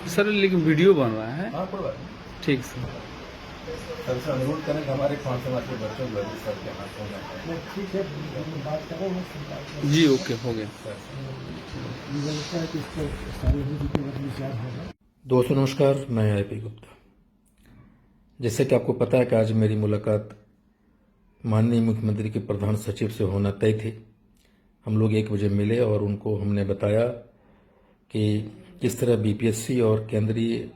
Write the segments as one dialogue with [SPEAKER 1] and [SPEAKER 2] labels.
[SPEAKER 1] Sir लेकिन video बन रहा है।
[SPEAKER 2] हाँ, कोई बात नहीं।
[SPEAKER 1] ठीक सर।
[SPEAKER 2] सर से अनुरोध करें कि हमारे 5 समाज के बच्चों को सर के हाथ हो जाए।
[SPEAKER 3] ठीक है, बात करेंगे।
[SPEAKER 1] जी ओके हो गया।
[SPEAKER 3] मुझे लगता है कि इसको सारे विचार होगा।
[SPEAKER 2] दोस्तों नमस्कार, मैं आईपी गुप्ता। जैसे कि आपको पता है कि आज मेरी मुलाकात माननीय मुख्यमंत्री के प्रधान सचिव से होना तय थी। हम लोग 1 बजे मिले और उनको हमने बताया कि किस तरह बीपीएससी और केंद्रीय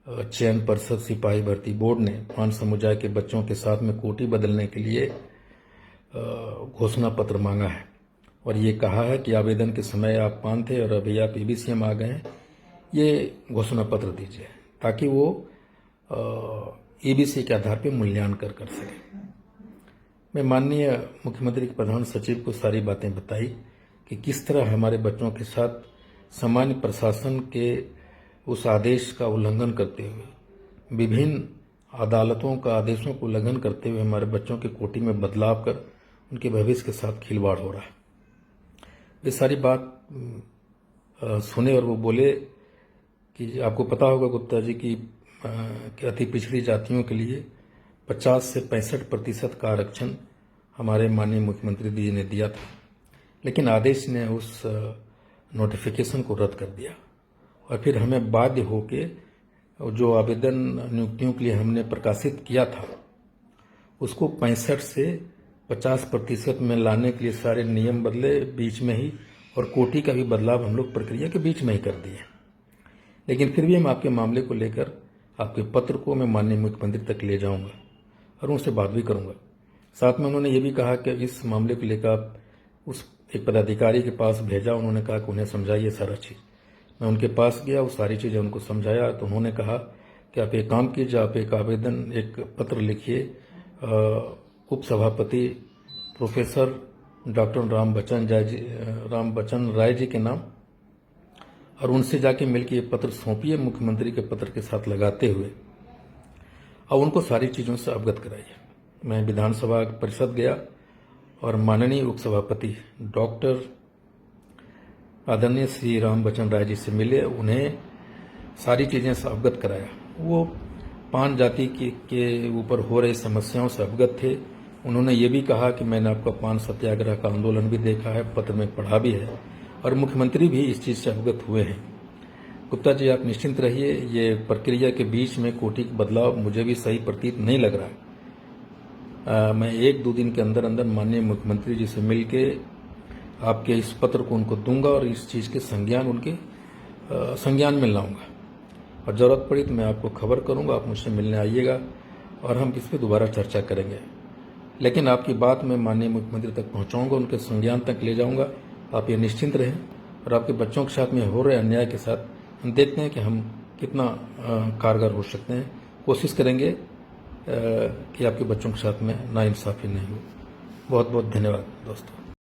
[SPEAKER 2] चयन परिषद सिपाही भर्ती बोर्ड ने 5 समुदाय के बच्चों के साथ में कोटी बदलने के लिए घोषणा पत्र मांगा है और ये कहा है कि आवेदन के समय आप 5 थे और अभी आप ईबीसी में आ गए हैं, ये घोषणा पत्र दीजिए ताकि वो ईबीसी के आधार पर मूल्यांकन कर सके। मैं माननीय मुख्यमंत्री के प्रधान सचिव को सारी बातें बताई कि किस तरह हमारे बच्चों के साथ सामान्य प्रशासन के उस आदेश का उल्लंघन करते हुए, विभिन्न अदालतों का आदेशों का उल्लंघन करते हुए हमारे बच्चों की कोटी में बदलाव कर उनके भविष्य के साथ खिलवाड़ हो रहा है। ये सारी बात सुने और वो बोले कि आपको पता होगा गुप्ता जी कि अति पिछड़ी जातियों के लिए 50 से 65% का आरक्षण हमारे माननीय मुख्यमंत्री जी ने दिया था, लेकिन आदेश ने उस नोटिफिकेशन को रद्द कर दिया और फिर हमें बाध्य होके जो आवेदन नियुक्तियों के लिए हमने प्रकाशित किया था उसको 65 से 50% में लाने के लिए सारे नियम बदले बीच में ही और कोटी का भी बदलाव हम लोग प्रक्रिया के बीच में ही कर दिए। लेकिन फिर भी हम आपके मामले को लेकर आपके पत्र को मैं माननीय मुख्यमंत्री तक ले जाऊंगा और उनसे बात भी करूंगा। साथ में उन्होंने ये भी कहा कि इस मामले को लेकर आप उस एक पदाधिकारी के पास भेजा। उन्होंने कहा कि उन्हें समझाइए सारा चीज़। मैं उनके पास गया, वो सारी चीज़ें उनको समझाया तो उन्होंने कहा कि आप एक काम कीजिए, आप एक आवेदन एक पत्र लिखिए उप सभापति प्रोफेसर डॉक्टर राम बच्चन राय जी के नाम और उनसे जाके मिलकर ये पत्र सौंपिए मुख्यमंत्री के पत्र के साथ लगाते हुए और उनको सारी चीज़ों से अवगत कराइए। मैं विधानसभा परिषद गया और माननीय उपसभापति डॉक्टर आदरणीय श्री राम बच्चन राय जी से मिले, उन्हें सारी चीज़ें से अवगत कराया। वो 5 जाति के ऊपर हो रही समस्याओं से अवगत थे। उन्होंने ये भी कहा कि मैंने आपका 5 सत्याग्रह का आंदोलन भी देखा है, पत्र में पढ़ा भी है और मुख्यमंत्री भी इस चीज़ से अवगत हुए हैं। गुप्ता जी आप निश्चिंत रहिए, ये प्रक्रिया के बीच में कोटी का बदलाव मुझे भी सही प्रतीत नहीं लग रहा है। मैं 1-2 दिन के अंदर अंदर माननीय मुख्यमंत्री जी से मिलके आपके इस पत्र को उनको दूंगा और इस चीज़ के संज्ञान उनके संज्ञान में लाऊंगा और ज़रूरत पड़ी तो मैं आपको खबर करूंगा, आप मुझसे मिलने आइएगा और हम इस पर दोबारा चर्चा करेंगे। लेकिन आपकी बात मैं माननीय मुख्यमंत्री तक पहुंचाऊंगा, उनके संज्ञान तक ले जाऊंगा। आप ये निश्चिंत रहें और आपके बच्चों के साथ में हो रहे अन्याय के साथ हम देखते हैं कि हम कितना कारगर हो सकते हैं। कोशिश करेंगे कि आपके बच्चों के साथ में नाइंसाफ़ी नहीं हो। बहुत बहुत धन्यवाद दोस्तों।